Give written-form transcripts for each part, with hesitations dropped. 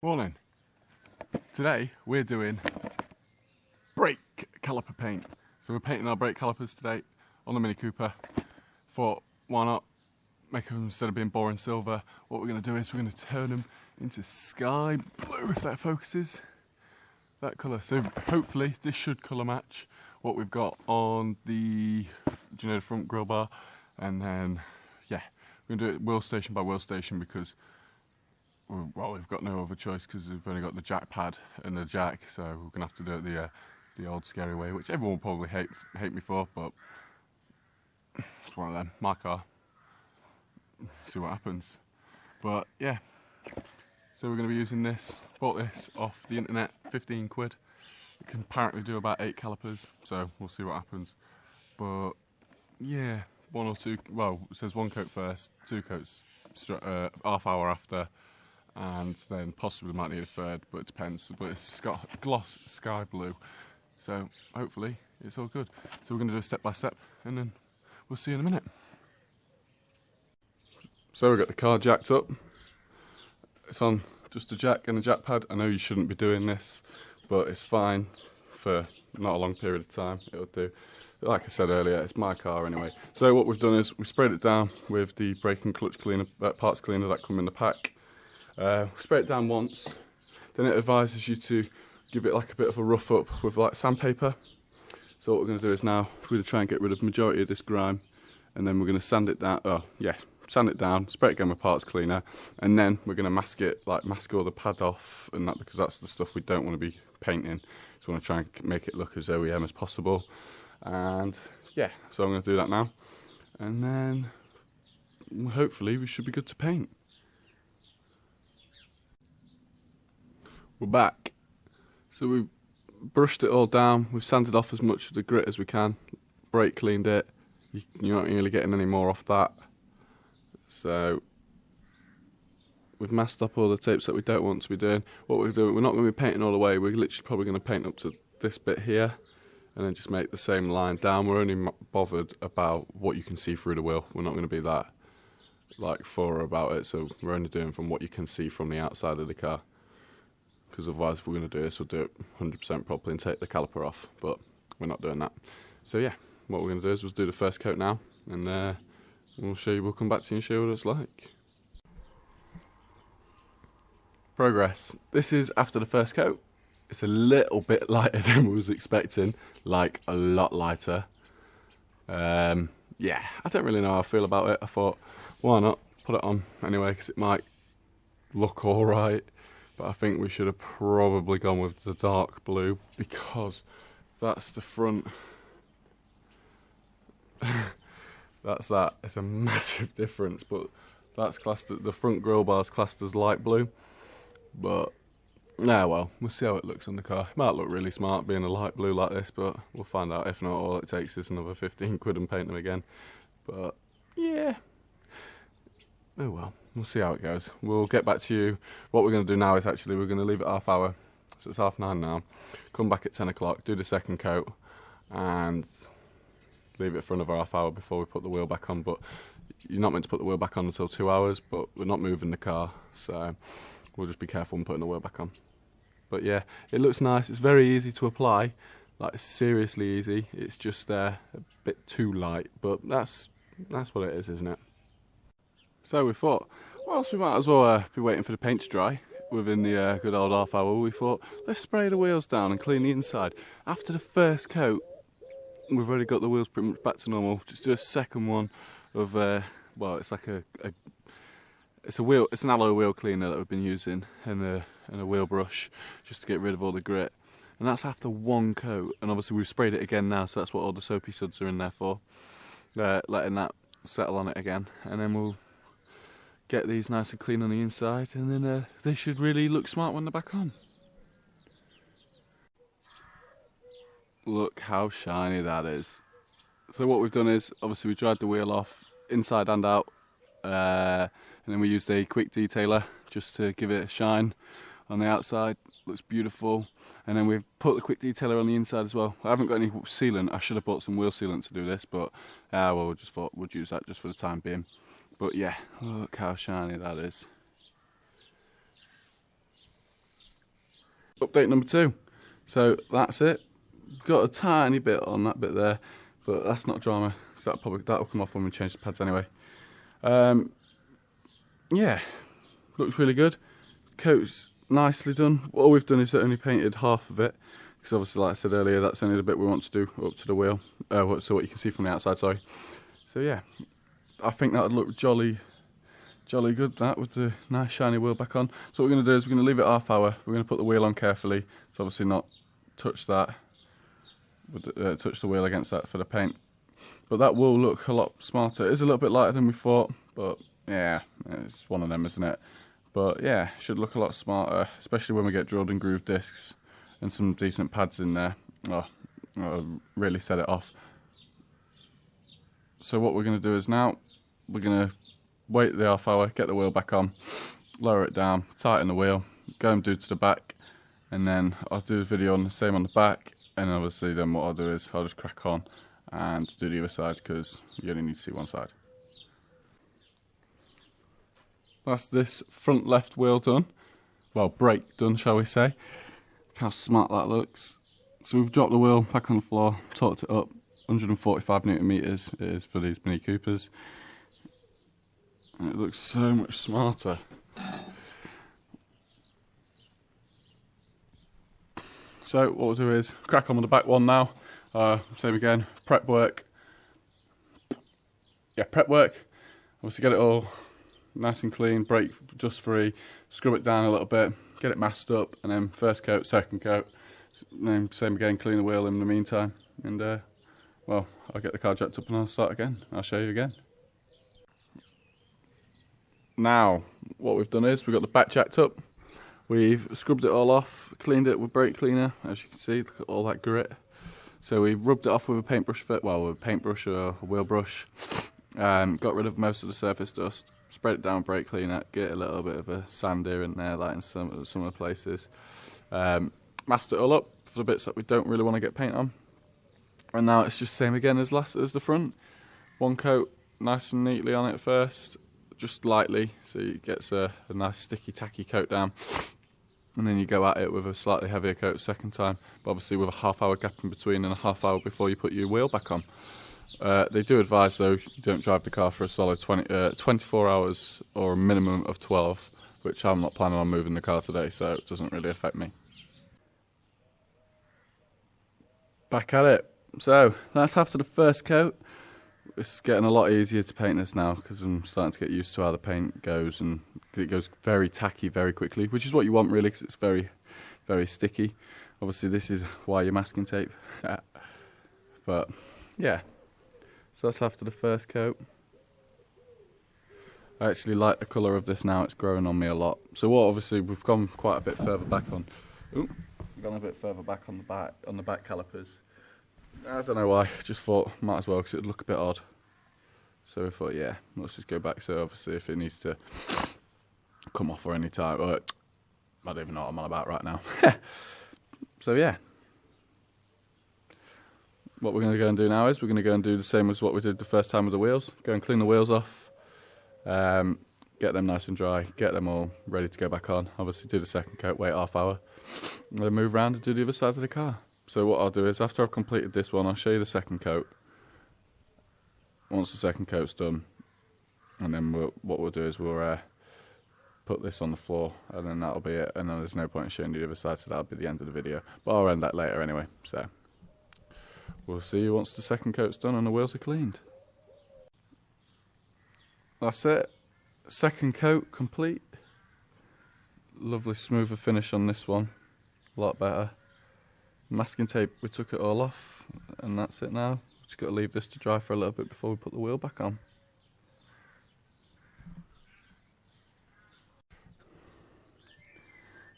Morning. Today we're doing brake caliper paint. So we're painting our brake calipers today on the Mini Cooper. Thought, why not make them, instead of being boring silver, what we're going to do is we're going to turn them into sky blue, if that focuses, that colour. So hopefully this should colour match what we've got on the, the front grille bar. And then, yeah, we're going to do it wheel station by wheel station because, well, we've got no other choice because we've only got the jack pad and the jack, so we're going to have to do it the old scary way, which everyone will probably hate me for, but it's one of them. My car. See what happens. But yeah, so we're going to be using this. Bought this off the internet, 15 quid. It can apparently do about 8 calipers, so we'll see what happens. But yeah, one or two. Well, it says 1 coat first, 2 coats half hour after. And then possibly might need a third, but it depends. But it's gloss sky blue, so hopefully it's all good. So we're going to do a step by step, and then we'll see you in a minute. So we've got the car jacked up. It's on just a jack and a jack pad. I know you shouldn't be doing this, but it's fine for not a long period of time. It'll do. Like I said earlier, it's my car anyway. So what we've done is we sprayed it down with the brake and clutch cleaner, parts cleaner that come in the pack. Spray it down once, then it advises you to give it like a bit of a rough up with like sandpaper. So what we're going to do is now we're going to try and get rid of the majority of this grime, and then we're going to sand it down. Sand it down, spray it again with parts cleaner, and then we're going to mask it, like mask all the pad off and that, because that's the stuff we don't want to be painting. So we want to try and make it look as OEM as possible. And yeah, so I'm going to do that now, and then hopefully we should be good to paint. We're back. So we've brushed it all down, we've sanded off as much of the grit as we can, brake cleaned it, you're not really getting any more off that. So we've masked up all the tapes that we don't want to be doing. What we're doing, we're not going to be painting all the way, we're literally probably going to paint up to this bit here, and then just make the same line down. We're only bothered about what you can see through the wheel, we're not going to be that like thorough about it, so we're only doing from what you can see from the outside of the car. Because otherwise, if we're going to do this, we'll do it 100% properly and take the caliper off, but we're not doing that. So yeah, what we're going to do is we'll do the first coat now, and we'll come back to you and show you what it's like. Progress. This is after the first coat. It's a little bit lighter than we was expecting, like a lot lighter. Yeah, I don't really know how I feel about it. I thought, why not put it on anyway, because it might look alright. But I think we should have probably gone with the dark blue, because that's the front. That's that. It's a massive difference, but that's classed. The front grille bar is classed as light blue. But well, we'll see how it looks on the car. It might look really smart being a light blue like this, but we'll find out. If not, all it takes is another 15 quid and paint them again. But yeah. Oh well, we'll see how it goes. We'll get back to you. What we're going to do now is actually we're going to leave it half hour. So it's 9:30 now. Come back at 10 o'clock, do the second coat, and leave it for another half hour before we put the wheel back on. But you're not meant to put the wheel back on until 2 hours, but we're not moving the car, so we'll just be careful when putting the wheel back on. But yeah, it looks nice. It's very easy to apply, like seriously easy. It's just a bit too light, but that's what it is, isn't it? So we thought, well, we might as well be waiting for the paint to dry within the good old half hour. We thought, let's spray the wheels down and clean the inside. After the first coat, we've already got the wheels pretty much back to normal. Just do a second one of, well, it's like it's an alloy wheel cleaner that we've been using, and a wheel brush, just to get rid of all the grit. And that's after 1 coat, and obviously we've sprayed it again now, so that's what all the soapy suds are in there for. Letting that settle on it again, and then we'll get these nice and clean on the inside, and then they should really look smart when they're back on. Look how shiny that is. So what we've done is, obviously we dried the wheel off, inside and out, and then we used a quick detailer just to give it a shine on the outside. Looks beautiful. And then we've put the quick detailer on the inside as well. I haven't got any sealant. I should have bought some wheel sealant to do this, but well, we just thought we'd use that just for the time being. But yeah, look how shiny that is. Update number 2. So that's it. Got a tiny bit on that bit there, but that's not drama. So that'll come off when we change the pads anyway. Yeah, looks really good. Coat's nicely done. All we've done is only painted half of it, because obviously, like I said earlier, that's only the bit we want to do up to the wheel. So what you can see from the outside, sorry. So yeah, I think that would look jolly good, that, with the nice shiny wheel back on. So what we're going to do is we're going to leave it half hour. We're going to put the wheel on carefully, so obviously not touch that, touch the wheel against that for the paint. But that will look a lot smarter. It is a little bit lighter than we thought, but yeah, it's one of them, isn't it? But yeah, should look a lot smarter, especially when we get drilled and grooved discs and some decent pads in there. Oh, really set it off. So what we're going to do is now, we're going to wait the half hour, get the wheel back on, lower it down, tighten the wheel, go and do to the back, and then I'll do a video on the same on the back, and obviously then what I'll do is I'll just crack on and do the other side, because you only need to see one side. That's this front left wheel done. Well, brake done, shall we say. Look how smart that looks. So we've dropped the wheel back on the floor, torqued it up, 145 Newton meters it is for these Mini Coopers. And it looks so much smarter. So what we'll do is crack on with the back one now. Same again, prep work. Yeah, prep work. Obviously get it all nice and clean, brake dust free, scrub it down a little bit, get it masked up, and then first coat, second coat. And then same again, clean the wheel in the meantime. And well, I'll get the car jacked up and I'll start again. I'll show you again. Now, what we've done is we've got the back jacked up. We've scrubbed it all off, cleaned it with brake cleaner, as you can see, look at all that grit. So we rubbed it off with a paintbrush, with a paintbrush or a wheel brush, and got rid of most of the surface dust, spread it down with brake cleaner, get a little bit of a sand here and there, like in some of the places. Masked it all up for the bits that we don't really want to get paint on. And now it's just same again as the front. One coat, nice and neatly on it first, just lightly, so it gets a nice sticky tacky coat down. And then you go at it with a slightly heavier coat second time, but obviously with a half hour gap in between and a half hour before you put your wheel back on. They do advise though, you don't drive the car for a solid 24 hours or a minimum of 12, which I'm not planning on moving the car today, so it doesn't really affect me. Back at it. So that's after the first coat. It's getting a lot easier to paint this now because I'm starting to get used to how the paint goes, and it goes very tacky very quickly, which is what you want really, because it's very, very sticky. Obviously this is why you're masking tape. But yeah, so that's after the first coat. I actually like the colour of this now, it's growing on me a lot. So what, obviously we've gone quite a bit further back on. We've gone a bit further back on the back calipers. I don't know why, just thought might as well because it'd look a bit odd. So we thought, yeah, let's just go back. So obviously if it needs to come off or any time, I don't even know what I'm on about right now. So yeah, what we're going to go and do now is we're going to go and do the same as what we did the first time with the wheels. Go and clean the wheels off, get them nice and dry, get them all ready to go back on. Obviously do the second coat, wait half hour, and then move around and do the other side of the car. So what I'll do is, after I've completed this one, I'll show you the second coat. Once the second coat's done, and then what we'll do is we'll put this on the floor, and then that'll be it. And then there's no point in showing you the other side, so that'll be the end of the video. But I'll end that later anyway. So we'll see you once the second coat's done and the wheels are cleaned. That's it. Second coat complete. Lovely smoother finish on this one. A lot better. Masking tape, we took it all off, and that's it now. Just got to leave this to dry for a little bit before we put the wheel back on.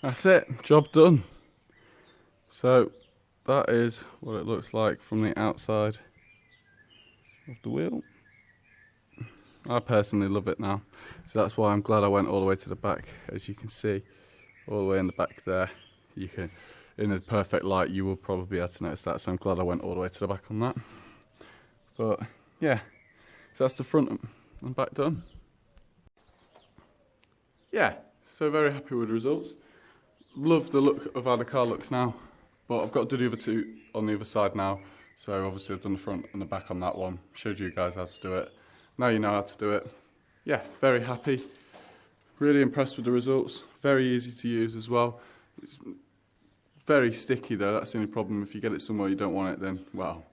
That's it, job done. So that is what it looks like from the outside of the wheel. I personally love it now, so that's why I'm glad I went all the way to the back. As you can see, all the way in the back there, you can, in the perfect light, you will probably be able to notice that, so I'm glad I went all the way to the back on that. But yeah, so that's the front and back done. Yeah, so very happy with the results. love the look of how the car looks now, but I've got to do the other two on the other side now. So obviously I've done the front and the back on that one, showed you guys how to do it. Now you know how to do it. Yeah, very happy, really impressed with the results, very easy to use as well. It's very sticky though, that's the only problem. If you get it somewhere you don't want it, then well,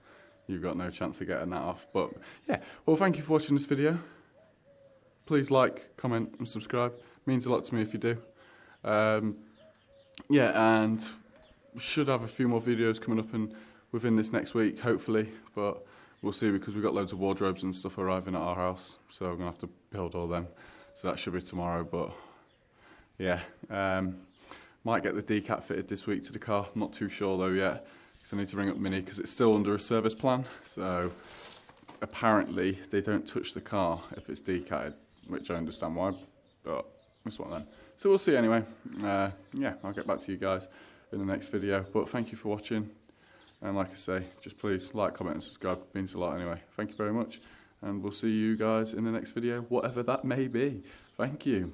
you've got no chance of getting that off. But yeah, well, thank you for watching this video. Please like, comment and subscribe, it means a lot to me if you do. Yeah, and we should have a few more videos coming up within this next week, hopefully, but we'll see, because we've got loads of wardrobes and stuff arriving at our house, so we're going to have to build all them, so that should be tomorrow. But yeah, might get the decat fitted this week to the car, I'm not too sure though yet, because I need to ring up Mini, because it's still under a service plan, so apparently they don't touch the car if it's decatted, which I understand why, but it's one of them. So we'll see anyway. Yeah, I'll get back to you guys in the next video, but thank you for watching, and like I say, just please like, comment and subscribe, it means a lot anyway. Thank you very much, and we'll see you guys in the next video, whatever that may be. Thank you.